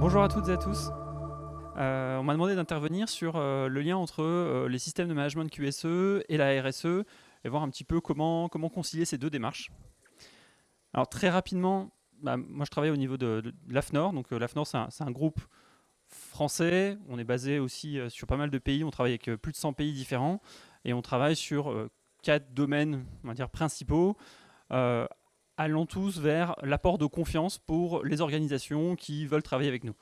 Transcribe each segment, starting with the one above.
Bonjour à toutes et à tous. On m'a demandé d'intervenir sur le lien entre les systèmes de management QSE et la RSE et voir un petit peu comment concilier ces deux démarches. Alors très rapidement, moi je travaille au niveau de l'AFNOR. Donc l'AFNOR c'est un groupe français. On est basé aussi sur pas mal de pays. On travaille avec plus de 100 pays différents et on travaille sur 4 domaines, on va dire, principaux. Allons tous vers l'apport de confiance pour les organisations qui veulent travailler avec nous.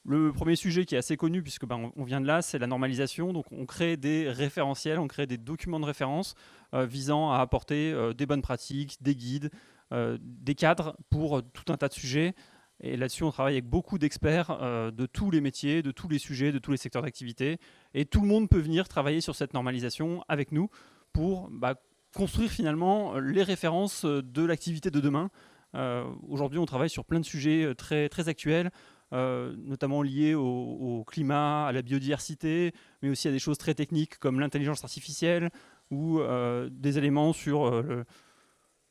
Le premier sujet qui est assez connu, puisque on vient de là, c'est la normalisation. Donc on crée des référentiels, on crée des documents de référence visant à apporter des bonnes pratiques, des guides, des cadres pour tout un tas de sujets. Et là-dessus, on travaille avec beaucoup d'experts de tous les métiers, de tous les sujets, de tous les secteurs d'activité. Et tout le monde peut venir travailler sur cette normalisation avec nous pour construire finalement les références de l'activité de demain. Aujourd'hui, on travaille sur plein de sujets très, très actuels, notamment liés au climat, à la biodiversité, mais aussi à des choses très techniques comme l'intelligence artificielle ou des éléments sur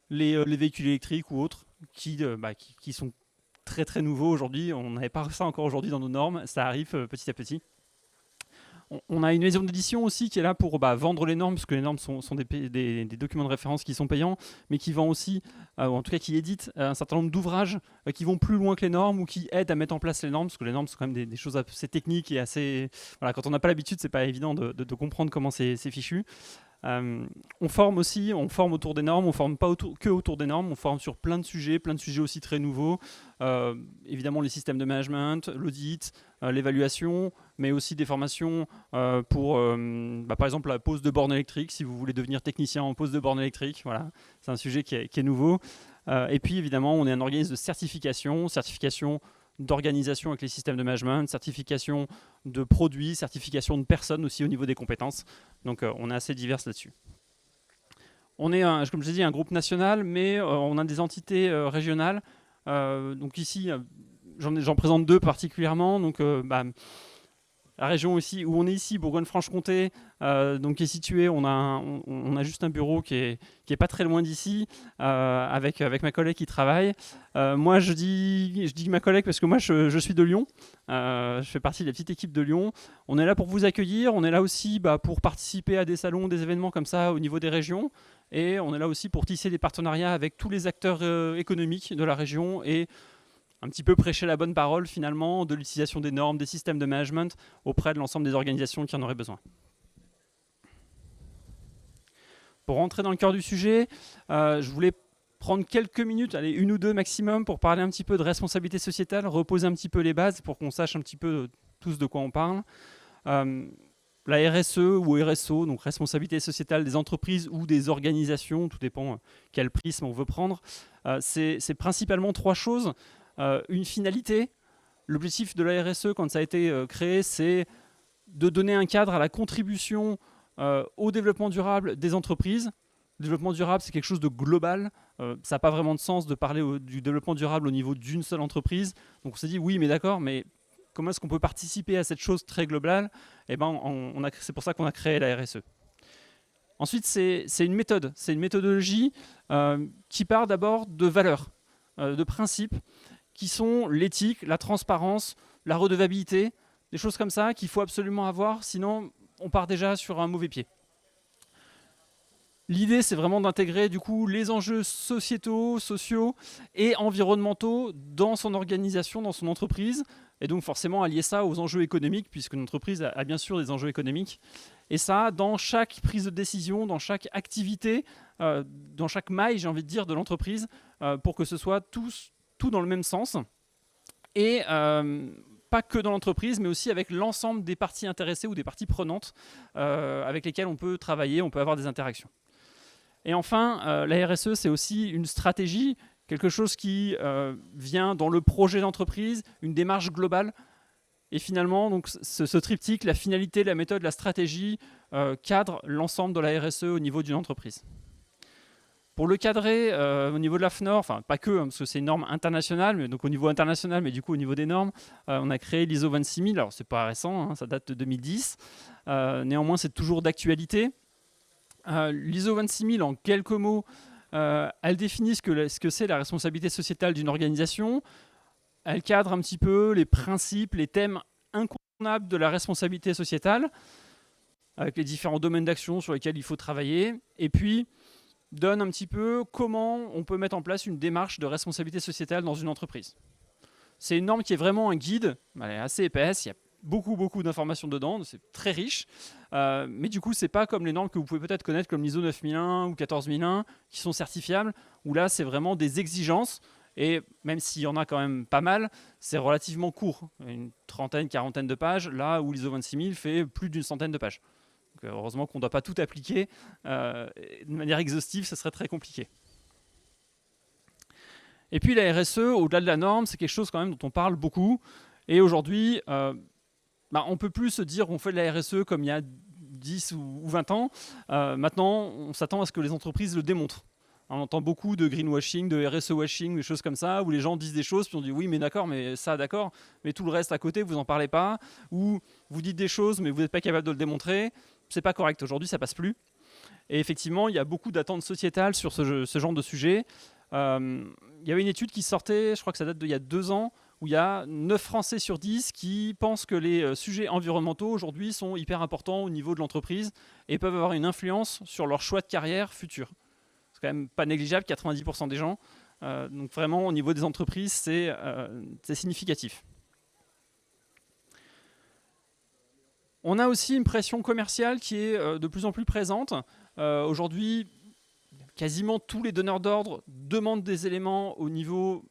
les véhicules électriques ou autres qui sont très très nouveaux aujourd'hui. On n'avait pas ça encore aujourd'hui dans nos normes, ça arrive petit à petit. On a une maison d'édition aussi qui est là pour vendre les normes, parce que les normes sont des documents de référence qui sont payants, mais qui vend aussi, ou en tout cas qui éditent un certain nombre d'ouvrages qui vont plus loin que les normes ou qui aident à mettre en place les normes, parce que les normes sont quand même des choses assez techniques et assez... Voilà, quand on n'a pas l'habitude, c'est pas évident de comprendre comment c'est fichu. On forme aussi, on forme autour des normes, on forme pas que autour des normes, on forme sur plein de sujets aussi très nouveaux. Évidemment les systèmes de management, l'audit, l'évaluation, mais aussi des formations pour, par exemple, la pose de bornes électriques, si vous voulez devenir technicien en pose de bornes électriques. Voilà, c'est un sujet qui est nouveau. Et puis évidemment, on est un organisme de certification d'organisation avec les systèmes de management, certification de produits, certification de personnes aussi au niveau des compétences. Donc on est assez divers là-dessus. On est, comme je l'ai dit, un groupe national, mais on a des entités régionales. Donc ici, j'en présente deux particulièrement. Donc la région aussi, où on est ici, Bourgogne-Franche-Comté, donc qui est située, on a juste un bureau qui est pas très loin d'ici, avec ma collègue qui travaille. Moi, je dis ma collègue parce que moi, je suis de Lyon. Je fais partie de la petite équipe de Lyon. On est là pour vous accueillir. On est là aussi pour participer à des salons, des événements comme ça au niveau des régions. Et on est là aussi pour tisser des partenariats avec tous les acteurs économiques de la région et un petit peu prêcher la bonne parole finalement de l'utilisation des normes, des systèmes de management auprès de l'ensemble des organisations qui en auraient besoin. Pour rentrer dans le cœur du sujet, je voulais prendre quelques minutes, allez, une ou deux maximum, pour parler un petit peu de responsabilité sociétale, reposer un petit peu les bases pour qu'on sache un petit peu tous de quoi on parle. La RSE ou RSO, donc responsabilité sociétale des entreprises ou des organisations, tout dépend quel prisme on veut prendre, c'est principalement trois choses. Une finalité. L'objectif de la RSE, quand ça a été créé, c'est de donner un cadre à la contribution au développement durable des entreprises. Le développement durable, c'est quelque chose de global. Ça n'a pas vraiment de sens de parler du développement durable au niveau d'une seule entreprise. Donc on s'est dit, oui, mais d'accord, mais comment est-ce qu'on peut participer à cette chose très globale ? Eh ben, c'est pour ça qu'on a créé la RSE. Ensuite, c'est une méthode, c'est une méthodologie qui part d'abord de valeurs, de principes, qui sont l'éthique, la transparence, la redevabilité, des choses comme ça qu'il faut absolument avoir, sinon on part déjà sur un mauvais pied. L'idée, c'est vraiment d'intégrer du coup les enjeux sociétaux, sociaux et environnementaux dans son organisation, dans son entreprise, et donc forcément allier ça aux enjeux économiques, puisque une entreprise a bien sûr des enjeux économiques, et ça dans chaque prise de décision, dans chaque activité, dans chaque maille, j'ai envie de dire, de l'entreprise, pour que ce soit tout dans le même sens, et pas que dans l'entreprise, mais aussi avec l'ensemble des parties intéressées ou des parties prenantes avec lesquelles on peut travailler, on peut avoir des interactions. Et enfin, la RSE, c'est aussi une stratégie, quelque chose qui vient dans le projet d'entreprise, une démarche globale. Et finalement, donc, ce triptyque, la finalité, la méthode, la stratégie, cadre l'ensemble de la RSE au niveau d'une entreprise. Pour le cadrer au niveau de l'AFNOR, enfin pas que, parce que c'est une norme internationale, mais donc au niveau international, mais du coup au niveau des normes, on a créé l'ISO 26000. Alors c'est pas récent, ça date de 2010. Néanmoins, c'est toujours d'actualité. L'ISO 26000, en quelques mots, elle définit ce que c'est la responsabilité sociétale d'une organisation. elle cadre un petit peu les principes, les thèmes incontournables de la responsabilité sociétale, avec les différents domaines d'action sur lesquels il faut travailler, et puis donne un petit peu comment on peut mettre en place une démarche de responsabilité sociétale dans une entreprise. C'est une norme qui est vraiment un guide, elle est assez épaisse, il y a beaucoup d'informations dedans, c'est très riche, mais du coup c'est pas comme les normes que vous pouvez peut-être connaître comme l'ISO 9001 ou 14001 qui sont certifiables, où là c'est vraiment des exigences, et même s'il y en a quand même pas mal, c'est relativement court, une trentaine, quarantaine de pages, là où l'ISO 26000 fait plus d'une centaine de pages. Donc, heureusement qu'on ne doit pas tout appliquer de manière exhaustive, ça serait très compliqué. Et puis la RSE, au-delà de la norme, c'est quelque chose quand même dont on parle beaucoup. Et aujourd'hui, on ne peut plus se dire qu'on fait de la RSE comme il y a 10 ou 20 ans. Maintenant, on s'attend à ce que les entreprises le démontrent. On entend beaucoup de greenwashing, de RSE washing, des choses comme ça, où les gens disent des choses, puis on dit oui, mais d'accord, mais ça, d'accord, mais tout le reste à côté, vous n'en parlez pas, ou vous dites des choses, mais vous n'êtes pas capable de le démontrer. C'est pas correct. Aujourd'hui, ça passe plus. Et effectivement, il y a beaucoup d'attentes sociétales sur ce genre de sujet. Il y avait une étude qui sortait, je crois que ça date d'il y a 2 ans, où il y a 9 Français sur 10 qui pensent que les sujets environnementaux aujourd'hui sont hyper importants au niveau de l'entreprise et peuvent avoir une influence sur leur choix de carrière futur. C'est quand même pas négligeable, 90% des gens. Donc vraiment, au niveau des entreprises, c'est significatif. On a aussi une pression commerciale qui est de plus en plus présente. Aujourd'hui, quasiment tous les donneurs d'ordre demandent des éléments au niveau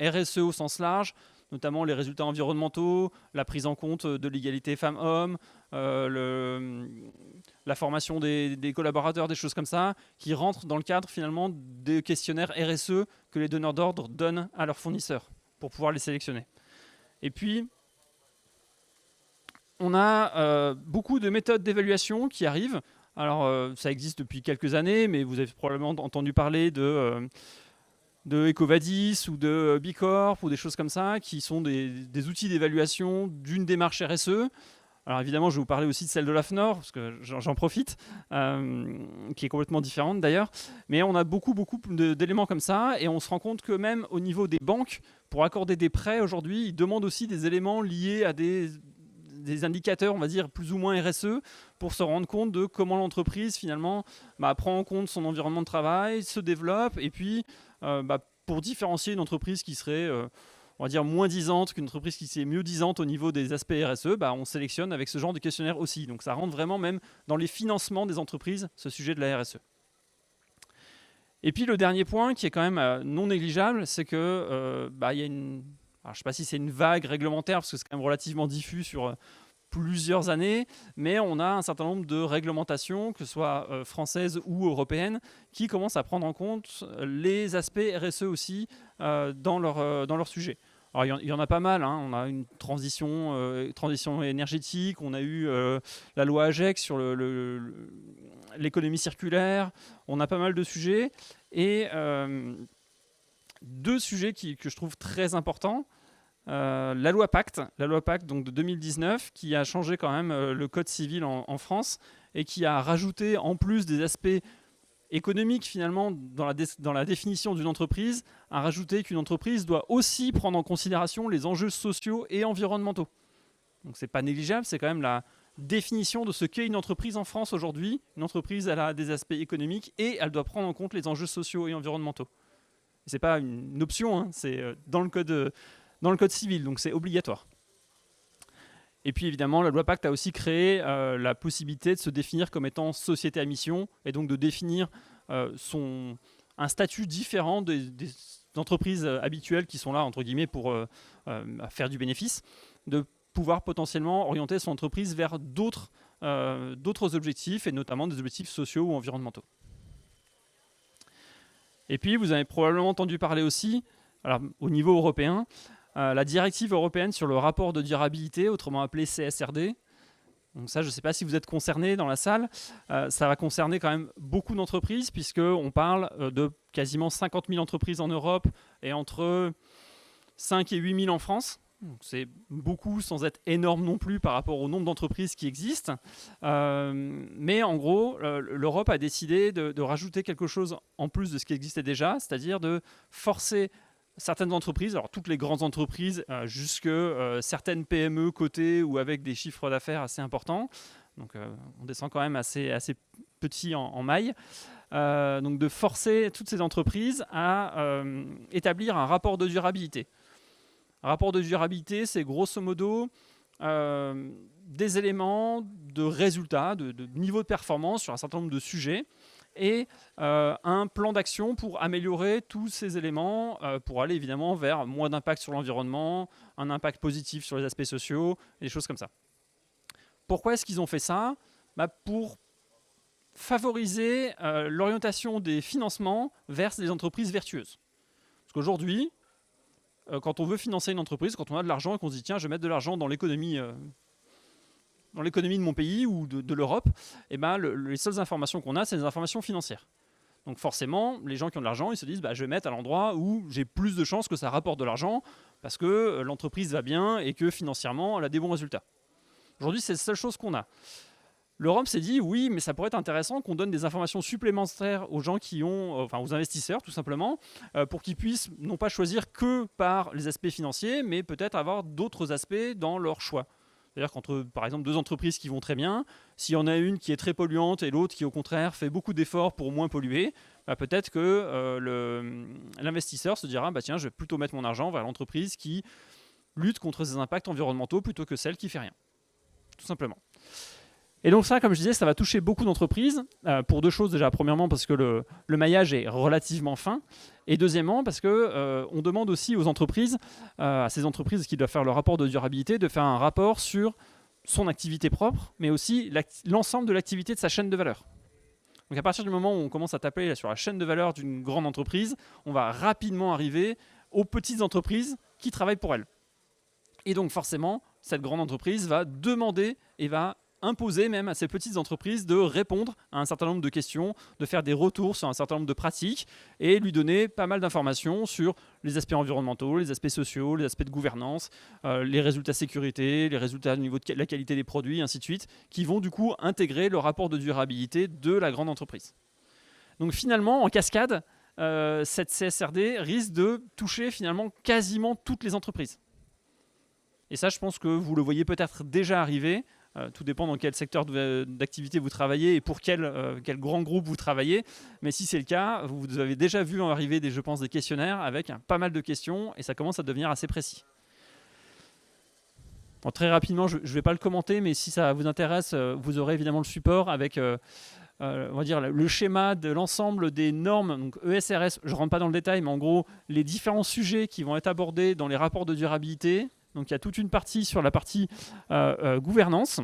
RSE au sens large, notamment les résultats environnementaux, la prise en compte de l'égalité femmes-hommes, la formation des collaborateurs, des choses comme ça, qui rentrent dans le cadre finalement des questionnaires RSE que les donneurs d'ordre donnent à leurs fournisseurs pour pouvoir les sélectionner. Et puis, on a beaucoup de méthodes d'évaluation qui arrivent. Alors, ça existe depuis quelques années, mais vous avez probablement entendu parler de EcoVadis ou de Bicorp ou des choses comme ça, qui sont des outils d'évaluation d'une démarche RSE. Alors évidemment, je vais vous parler aussi de celle de l'AFNOR, parce que j'en profite, qui est complètement différente d'ailleurs. Mais on a beaucoup d'éléments comme ça, et on se rend compte que même au niveau des banques, pour accorder des prêts aujourd'hui, ils demandent aussi des éléments liés à des indicateurs, on va dire, plus ou moins RSE, pour se rendre compte de comment l'entreprise, finalement, prend en compte son environnement de travail, se développe, et puis, pour différencier une entreprise qui serait, on va dire, moins disante qu'une entreprise qui serait mieux disante au niveau des aspects RSE, on sélectionne avec ce genre de questionnaire aussi. Donc ça rentre vraiment même dans les financements des entreprises, ce sujet de la RSE. Et puis le dernier point, qui est quand même non négligeable, c'est que y a une... Alors, je ne sais pas si c'est une vague réglementaire, parce que c'est quand même relativement diffus sur plusieurs années, mais on a un certain nombre de réglementations, que ce soit françaises ou européennes, qui commencent à prendre en compte les aspects RSE aussi dans leur sujet. Alors, il y en a pas mal, hein. On a une transition énergétique, on a eu la loi AGEC sur l'économie circulaire, on a pas mal de sujets, et 2 sujets que je trouve très importants. La loi Pacte donc de 2019, qui a changé quand même le code civil en France, et qui a rajouté, en plus des aspects économiques finalement dans la définition d'une entreprise, a rajouté qu'une entreprise doit aussi prendre en considération les enjeux sociaux et environnementaux. Donc c'est pas négligeable, c'est quand même la définition de ce qu'est une entreprise en France aujourd'hui. Une entreprise, elle a des aspects économiques et elle doit prendre en compte les enjeux sociaux et environnementaux. C'est pas une option, hein, c'est dans le code civil, donc c'est obligatoire. Et puis évidemment, la loi Pacte a aussi créé la possibilité de se définir comme étant société à mission, et donc de définir un statut différent des entreprises habituelles qui sont là, entre guillemets, pour faire du bénéfice, de pouvoir potentiellement orienter son entreprise vers d'autres objectifs, et notamment des objectifs sociaux ou environnementaux. Et puis, vous avez probablement entendu parler aussi, alors, au niveau européen, la directive européenne sur le rapport de durabilité, autrement appelé CSRD. Donc ça, je ne sais pas si vous êtes concernés dans la salle. Ça va concerner quand même beaucoup d'entreprises, puisqu'on parle de quasiment 50 000 entreprises en Europe et entre 5 et 8 000 en France. C'est beaucoup sans être énorme non plus par rapport au nombre d'entreprises qui existent. Mais en gros, l'Europe a décidé de rajouter quelque chose en plus de ce qui existait déjà, c'est-à-dire de forcer certaines entreprises, alors toutes les grandes entreprises, jusque certaines PME cotées ou avec des chiffres d'affaires assez importants. Donc on descend quand même assez petit en maille. Donc de forcer toutes ces entreprises à établir un rapport de durabilité. Un rapport de durabilité, c'est grosso modo des éléments de résultats, de niveau de performance sur un certain nombre de sujets et un plan d'action pour améliorer tous ces éléments pour aller évidemment vers moins d'impact sur l'environnement, un impact positif sur les aspects sociaux, et des choses comme ça. Pourquoi est-ce qu'ils ont fait ça ? Pour favoriser l'orientation des financements vers des entreprises vertueuses. Parce qu'aujourd'hui, quand on veut financer une entreprise, quand on a de l'argent et qu'on se dit tiens, je vais mettre de l'argent dans l'économie de mon pays ou de l'Europe, et les seules informations qu'on a, c'est des informations financières. Donc forcément, les gens qui ont de l'argent, ils se disent je vais mettre à l'endroit où j'ai plus de chances que ça rapporte de l'argent parce que l'entreprise va bien et que financièrement, elle a des bons résultats. Aujourd'hui, c'est la seule chose qu'on a. L'Europe s'est dit oui, mais ça pourrait être intéressant qu'on donne des informations supplémentaires aux gens qui ont, aux investisseurs tout simplement, pour qu'ils puissent non pas choisir que par les aspects financiers, mais peut-être avoir d'autres aspects dans leur choix. C'est-à-dire qu'entre, par exemple, deux entreprises qui vont très bien, s'il y en a une qui est très polluante et l'autre qui, au contraire, fait beaucoup d'efforts pour moins polluer, peut-être que l'investisseur se dira tiens, je vais plutôt mettre mon argent vers l'entreprise qui lutte contre ces impacts environnementaux plutôt que celle qui fait rien. Tout simplement. Et donc ça, comme je disais, ça va toucher beaucoup d'entreprises pour deux choses déjà. Premièrement, parce que le maillage est relativement fin. Et deuxièmement, parce qu'on demande aussi aux entreprises, à ces entreprises qui doivent faire le rapport de durabilité, de faire un rapport sur son activité propre, mais aussi l'ensemble de l'activité de sa chaîne de valeur. Donc à partir du moment où on commence à taper sur la chaîne de valeur d'une grande entreprise, on va rapidement arriver aux petites entreprises qui travaillent pour elle. Et donc forcément, cette grande entreprise va demander et va imposer même à ces petites entreprises de répondre à un certain nombre de questions, de faire des retours sur un certain nombre de pratiques et lui donner pas mal d'informations sur les aspects environnementaux, les aspects sociaux, les aspects de gouvernance, les résultats sécurité, les résultats au niveau de la qualité des produits, ainsi de suite, qui vont du coup intégrer le rapport de durabilité de la grande entreprise. Donc finalement, en cascade, cette CSRD risque de toucher finalement quasiment toutes les entreprises. Et ça, je pense que vous le voyez peut-être déjà arriver. Tout dépend dans quel secteur d'activité vous travaillez et pour quel grand groupe vous travaillez. Mais si c'est le cas, vous avez déjà vu arriver des questionnaires avec pas mal de questions et ça commence à devenir assez précis. Bon, très rapidement, je ne vais pas le commenter, mais si ça vous intéresse, vous aurez évidemment le support avec on va dire, le schéma de l'ensemble des normes, donc ESRS. Je ne rentre pas dans le détail, mais en gros, les différents sujets qui vont être abordés dans les rapports de durabilité. Donc il y a toute une partie sur la partie gouvernance,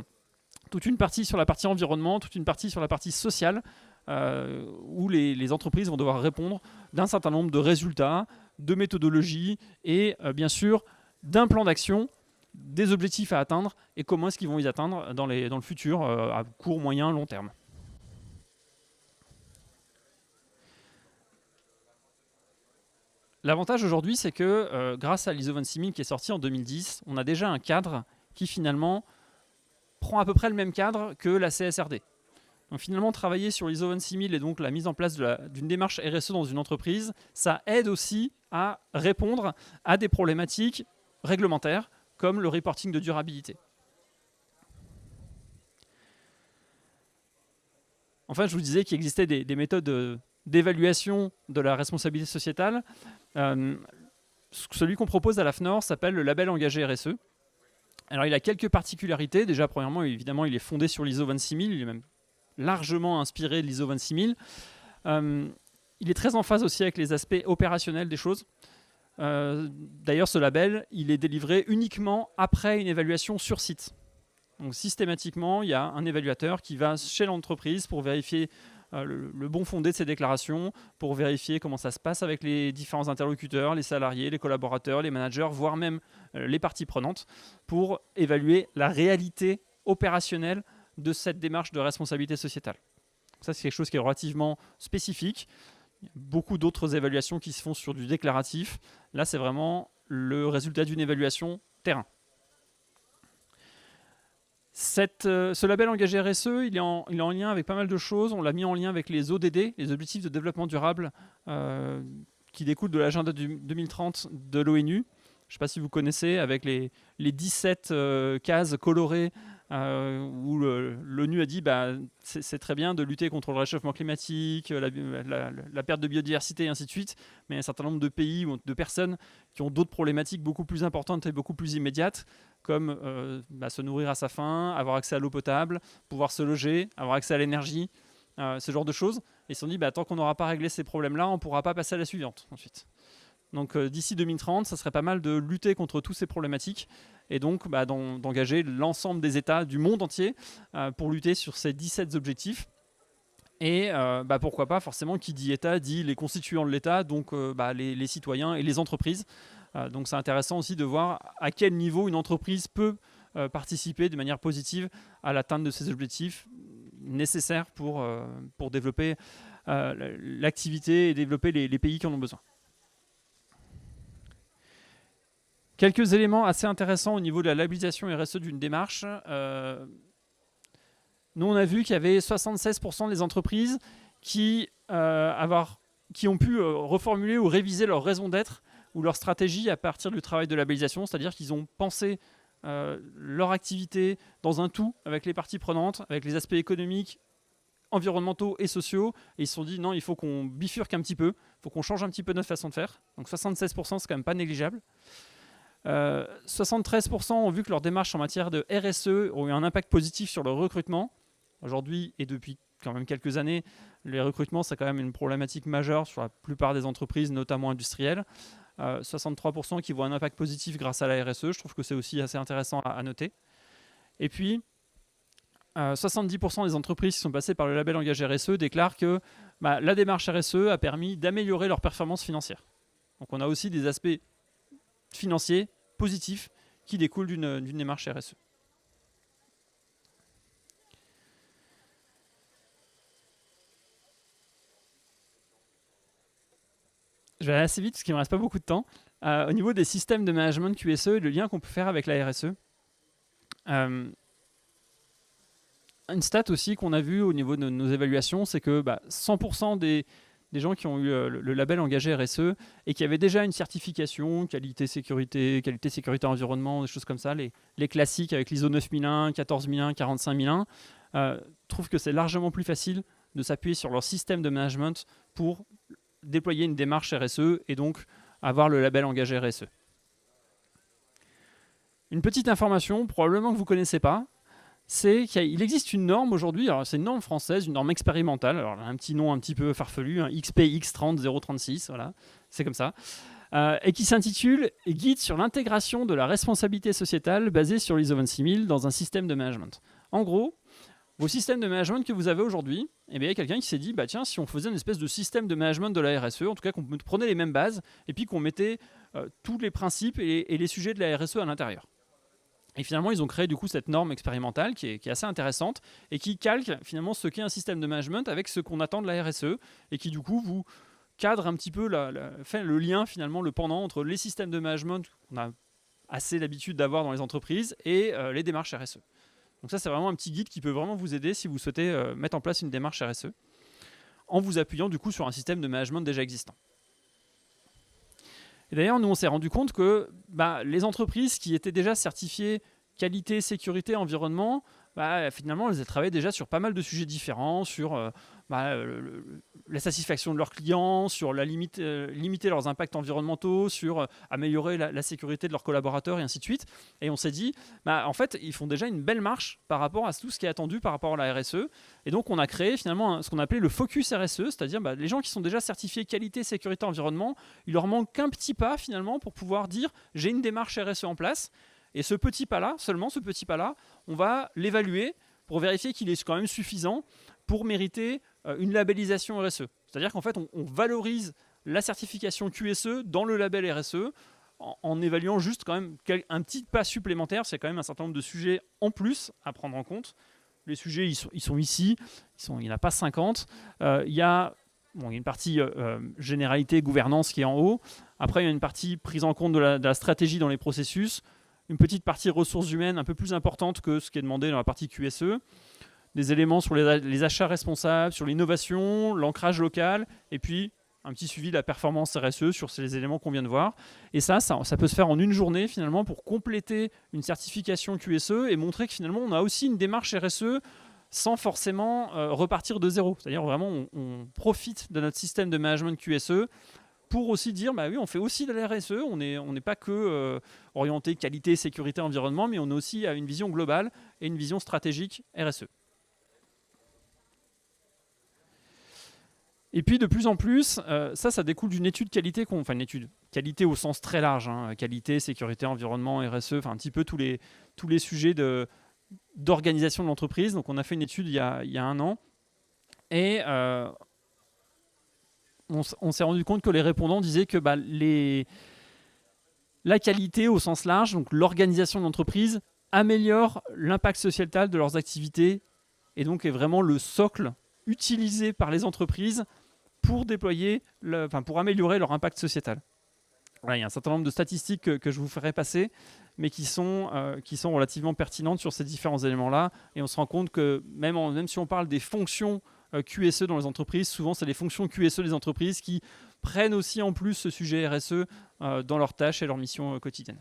toute une partie sur la partie environnement, toute une partie sur la partie sociale, où les entreprises vont devoir répondre d'un certain nombre de résultats, de méthodologies et bien sûr d'un plan d'action, des objectifs à atteindre et comment est-ce qu'ils vont les atteindre dans le futur, à court, moyen, long terme. L'avantage aujourd'hui, c'est que grâce à l'ISO 26000 qui est sorti en 2010, on a déjà un cadre qui finalement prend à peu près le même cadre que la CSRD. Donc finalement, travailler sur l'ISO 26000 et donc la mise en place d'une démarche RSE dans une entreprise, ça aide aussi à répondre à des problématiques réglementaires comme le reporting de durabilité. Enfin, je vous disais qu'il existait des méthodes d'évaluation de la responsabilité sociétale. Celui qu'on propose à l'AFNOR s'appelle le label engagé RSE. Alors il a quelques particularités. Déjà, premièrement, évidemment, il est fondé sur l'ISO 26000. Il est même largement inspiré de l'ISO 26000. Il est très en phase aussi avec les aspects opérationnels des choses. D'ailleurs, ce label, il est délivré uniquement après une évaluation sur site. Donc systématiquement, il y a un évaluateur qui va chez l'entreprise pour vérifier le bon fondé de ces déclarations, pour vérifier comment ça se passe avec les différents interlocuteurs, les salariés, les collaborateurs, les managers, voire même les parties prenantes, pour évaluer la réalité opérationnelle de cette démarche de responsabilité sociétale. Ça, c'est quelque chose qui est relativement spécifique. Il y a beaucoup d'autres évaluations qui se font sur du déclaratif. Là, c'est vraiment le résultat d'une évaluation terrain. Ce label engagé RSE, il est en lien avec pas mal de choses. On l'a mis en lien avec les ODD, les objectifs de développement durable, qui découle de l'agenda du 2030 de l'ONU. Je ne sais pas si vous connaissez, avec les 17 cases colorées où l'ONU a dit c'est très bien de lutter contre le réchauffement climatique, la perte de biodiversité et ainsi de suite, mais un certain nombre de pays ou de personnes qui ont d'autres problématiques beaucoup plus importantes et beaucoup plus immédiates, comme se nourrir à sa faim, avoir accès à l'eau potable, pouvoir se loger, avoir accès à l'énergie, ce genre de choses. Et ils se sont dit, tant qu'on n'aura pas réglé ces problèmes-là, on ne pourra pas passer à la suivante ensuite. Donc d'ici 2030, ça serait pas mal de lutter contre toutes ces problématiques et donc d'engager l'ensemble des États du monde entier pour lutter sur ces 17 objectifs. Et pourquoi pas, forcément, qui dit État dit les constituants de l'État, donc les citoyens et les entreprises. Donc c'est intéressant aussi de voir à quel niveau une entreprise peut participer de manière positive à l'atteinte de ces objectifs nécessaires pour développer l'activité et développer les pays qui en ont besoin. Quelques éléments assez intéressants au niveau de la labellisation RSE d'une démarche. Nous, on a vu qu'il y avait 76% des entreprises qui ont pu reformuler ou réviser leur raison d'être ou leur stratégie à partir du travail de labellisation, c'est-à-dire qu'ils ont pensé leur activité dans un tout avec les parties prenantes, avec les aspects économiques, environnementaux et sociaux, et ils se sont dit non, il faut qu'on bifurque un petit peu, il faut qu'on change un petit peu notre façon de faire. Donc 76%, c'est quand même pas négligeable. 73% ont vu que leurs démarches en matière de RSE ont eu un impact positif sur le recrutement. Aujourd'hui et depuis quand même quelques années, les recrutements, c'est quand même une problématique majeure sur la plupart des entreprises, notamment industrielles. 63% qui voient un impact positif grâce à la RSE. Je trouve que c'est aussi assez intéressant à noter. Et puis, 70% des entreprises qui sont passées par le label Engagé RSE déclarent que la démarche RSE a permis d'améliorer leur performance financière. Donc on a aussi des aspects financiers positifs qui découlent d'une démarche RSE. Je vais aller assez vite parce qu'il ne me reste pas beaucoup de temps. Au niveau des systèmes de management QSE et le lien qu'on peut faire avec la RSE, une stat aussi qu'on a vue au niveau de nos évaluations, c'est que 100% des gens qui ont eu le label Engagé RSE et qui avaient déjà une certification, qualité sécurité environnement, des choses comme ça, les classiques avec l'ISO 9001, 14001, 45001, trouvent que c'est largement plus facile de s'appuyer sur leur système de management pour déployer une démarche RSE et donc avoir le label Engagé RSE. Une petite information, probablement que vous ne connaissez pas, c'est qu'il existe une norme aujourd'hui, alors c'est une norme française, une norme expérimentale, alors un petit nom un petit peu farfelu, XPX 30036, voilà, c'est comme ça, et qui s'intitule « Guide sur l'intégration de la responsabilité sociétale basée sur l'ISO 26000 dans un système de management ». En gros, vos systèmes de management que vous avez aujourd'hui, il y a quelqu'un qui s'est dit, tiens, si on faisait une espèce de système de management de la RSE, en tout cas qu'on prenait les mêmes bases, et puis qu'on mettait tous les principes et les sujets de la RSE à l'intérieur. Et finalement, ils ont créé du coup cette norme expérimentale qui est assez intéressante et qui calque finalement ce qu'est un système de management avec ce qu'on attend de la RSE et qui du coup vous cadre un petit peu fait le lien finalement, le pendant entre les systèmes de management qu'on a assez l'habitude d'avoir dans les entreprises et les démarches RSE. Donc ça, c'est vraiment un petit guide qui peut vraiment vous aider si vous souhaitez mettre en place une démarche RSE en vous appuyant du coup sur un système de management déjà existant. Et d'ailleurs, nous, on s'est rendu compte que les entreprises qui étaient déjà certifiées qualité, sécurité, environnement, finalement, elles travaillaient déjà sur pas mal de sujets différents, sur la satisfaction de leurs clients, sur limiter leurs impacts environnementaux, sur améliorer la sécurité de leurs collaborateurs et ainsi de suite. Et on s'est dit, en fait, ils font déjà une belle marche par rapport à tout ce qui est attendu par rapport à la RSE. Et donc, on a créé finalement ce qu'on appelait le focus RSE, c'est-à-dire les gens qui sont déjà certifiés qualité, sécurité, environnement, il leur manque qu'un petit pas finalement pour pouvoir dire, j'ai une démarche RSE en place. Et ce petit pas-là, seulement ce petit pas-là, on va l'évaluer pour vérifier qu'il est quand même suffisant pour mériter une labellisation RSE. C'est-à-dire qu'en fait, on valorise la certification QSE dans le label RSE en évaluant juste quand même un petit pas supplémentaire. C'est quand même un certain nombre de sujets en plus à prendre en compte. Les sujets, ils sont ici. Il n'y en a pas 50. Il y a une partie généralité, gouvernance qui est en haut. Après, il y a une partie prise en compte de la stratégie dans les processus. Une petite partie ressources humaines un peu plus importante que ce qui est demandé dans la partie QSE. Des éléments sur les achats responsables, sur l'innovation, l'ancrage local, et puis un petit suivi de la performance RSE sur ces éléments qu'on vient de voir. Et ça peut se faire en une journée finalement pour compléter une certification QSE et montrer que finalement on a aussi une démarche RSE sans forcément repartir de zéro. C'est-à-dire vraiment on profite de notre système de management QSE pour aussi dire, bah oui, on fait aussi de la RSE, on n'est pas que orienté qualité, sécurité, environnement, mais on a aussi une vision globale et une vision stratégique RSE. Et puis de plus en plus, ça découle d'une étude qualité, enfin une étude qualité au sens très large, hein, qualité, sécurité, environnement, RSE, enfin un petit peu tous les sujets d'organisation de l'entreprise. Donc on a fait une étude il y a 1 an, et on s'est rendu compte que les répondants disaient que la qualité au sens large, donc l'organisation de l'entreprise, améliore l'impact sociétal de leurs activités et donc est vraiment le socle utilisé par les entreprises pour pour améliorer leur impact sociétal. Voilà, il y a un certain nombre de statistiques que je vous ferai passer, mais qui sont relativement pertinentes sur ces différents éléments-là. Et on se rend compte que même si on parle des fonctions QSE dans les entreprises, souvent c'est les fonctions QSE des entreprises qui prennent aussi en plus ce sujet RSE dans leurs tâches et leurs missions quotidiennes.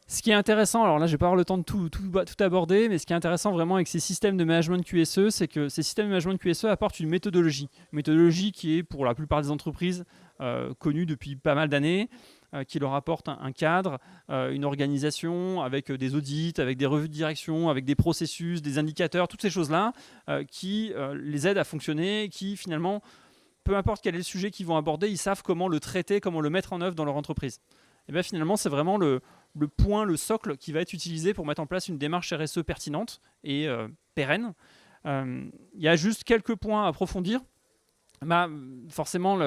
Ce qui est intéressant, alors là je vais pas avoir le temps de tout aborder, mais ce qui est intéressant vraiment avec ces systèmes de management QSE, c'est que ces systèmes de management QSE apportent une méthodologie qui est pour la plupart des entreprises connue depuis pas mal d'années, qui leur apporte un cadre, une organisation avec des audits, avec des revues de direction, avec des processus, des indicateurs, toutes ces choses-là qui les aident à fonctionner, qui finalement, peu importe quel est le sujet qu'ils vont aborder, ils savent comment le traiter, comment le mettre en œuvre dans leur entreprise. Et bien finalement, c'est vraiment le point, le socle qui va être utilisé pour mettre en place une démarche RSE pertinente et pérenne. Il y a juste quelques points à approfondir. Forcément,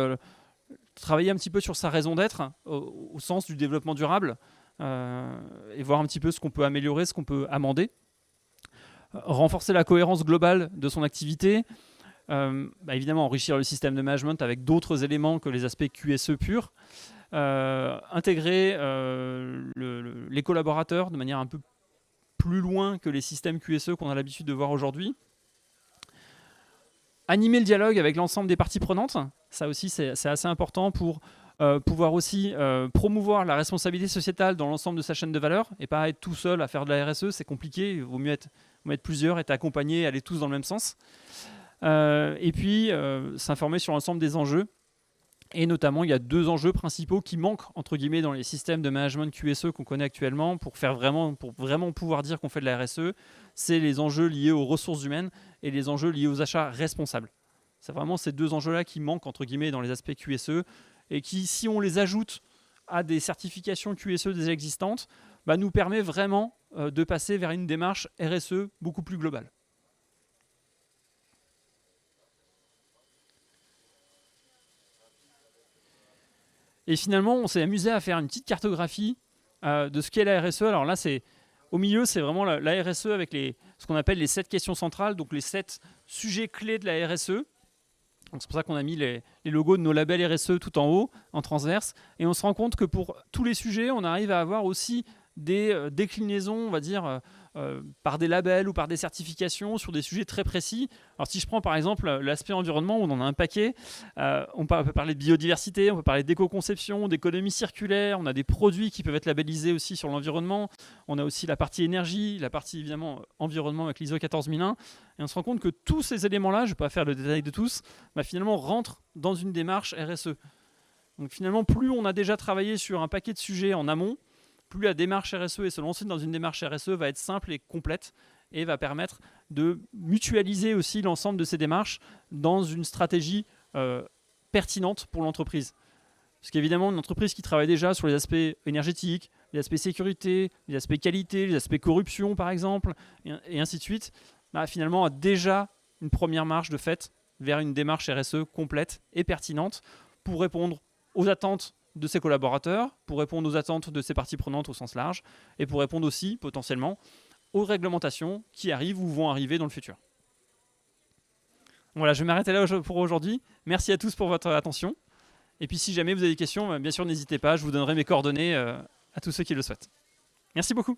travailler un petit peu sur sa raison d'être au sens du développement durable et voir un petit peu ce qu'on peut améliorer, ce qu'on peut amender. Renforcer la cohérence globale de son activité. Évidemment, enrichir le système de management avec d'autres éléments que les aspects QSE purs. Intégrer les collaborateurs de manière un peu plus loin que les systèmes QSE qu'on a l'habitude de voir aujourd'hui. Animer le dialogue avec l'ensemble des parties prenantes, ça aussi c'est assez important pour pouvoir aussi promouvoir la responsabilité sociétale dans l'ensemble de sa chaîne de valeur et pas être tout seul à faire de la RSE, c'est compliqué, il vaut mieux être plusieurs, être accompagnés, aller tous dans le même sens. Et puis s'informer sur l'ensemble des enjeux. Et notamment, il y a 2 enjeux principaux qui manquent, entre guillemets, dans les systèmes de management QSE qu'on connaît actuellement pour vraiment pouvoir dire qu'on fait de la RSE. C'est les enjeux liés aux ressources humaines et les enjeux liés aux achats responsables. C'est vraiment ces 2 enjeux-là qui manquent, entre guillemets, dans les aspects QSE et qui, si on les ajoute à des certifications QSE déjà existantes, nous permet vraiment de passer vers une démarche RSE beaucoup plus globale. Et finalement, on s'est amusé à faire une petite cartographie de ce qu'est la RSE. Alors là, au milieu, c'est vraiment la RSE avec ce qu'on appelle les 7 questions centrales, donc les 7 sujets clés de la RSE. Donc c'est pour ça qu'on a mis les logos de nos labels RSE tout en haut, en transverse. Et on se rend compte que pour tous les sujets, on arrive à avoir aussi des déclinaisons, on va dire, par des labels ou par des certifications sur des sujets très précis. Alors si je prends par exemple l'aspect environnement, où on en a un paquet, on peut parler de biodiversité, on peut parler d'éco-conception, d'économie circulaire, on a des produits qui peuvent être labellisés aussi sur l'environnement, on a aussi la partie énergie, la partie évidemment environnement avec l'ISO 14001, et on se rend compte que tous ces éléments-là, je ne vais pas faire le détail de tous, finalement rentrent dans une démarche RSE. Donc finalement, plus on a déjà travaillé sur un paquet de sujets en amont, plus la démarche RSE et se lancer dans une démarche RSE va être simple et complète et va permettre de mutualiser aussi l'ensemble de ces démarches dans une stratégie pertinente pour l'entreprise. Parce qu'évidemment, une entreprise qui travaille déjà sur les aspects énergétiques, les aspects sécurité, les aspects qualité, les aspects corruption par exemple, et ainsi de suite, finalement a déjà une première marche de fait vers une démarche RSE complète et pertinente pour répondre aux attentes de ses collaborateurs, pour répondre aux attentes de ses parties prenantes au sens large, et pour répondre aussi potentiellement aux réglementations qui arrivent ou vont arriver dans le futur. Voilà, je vais m'arrêter là pour aujourd'hui. Merci à tous pour votre attention. Et puis si jamais vous avez des questions, bien sûr n'hésitez pas, je vous donnerai mes coordonnées à tous ceux qui le souhaitent. Merci beaucoup.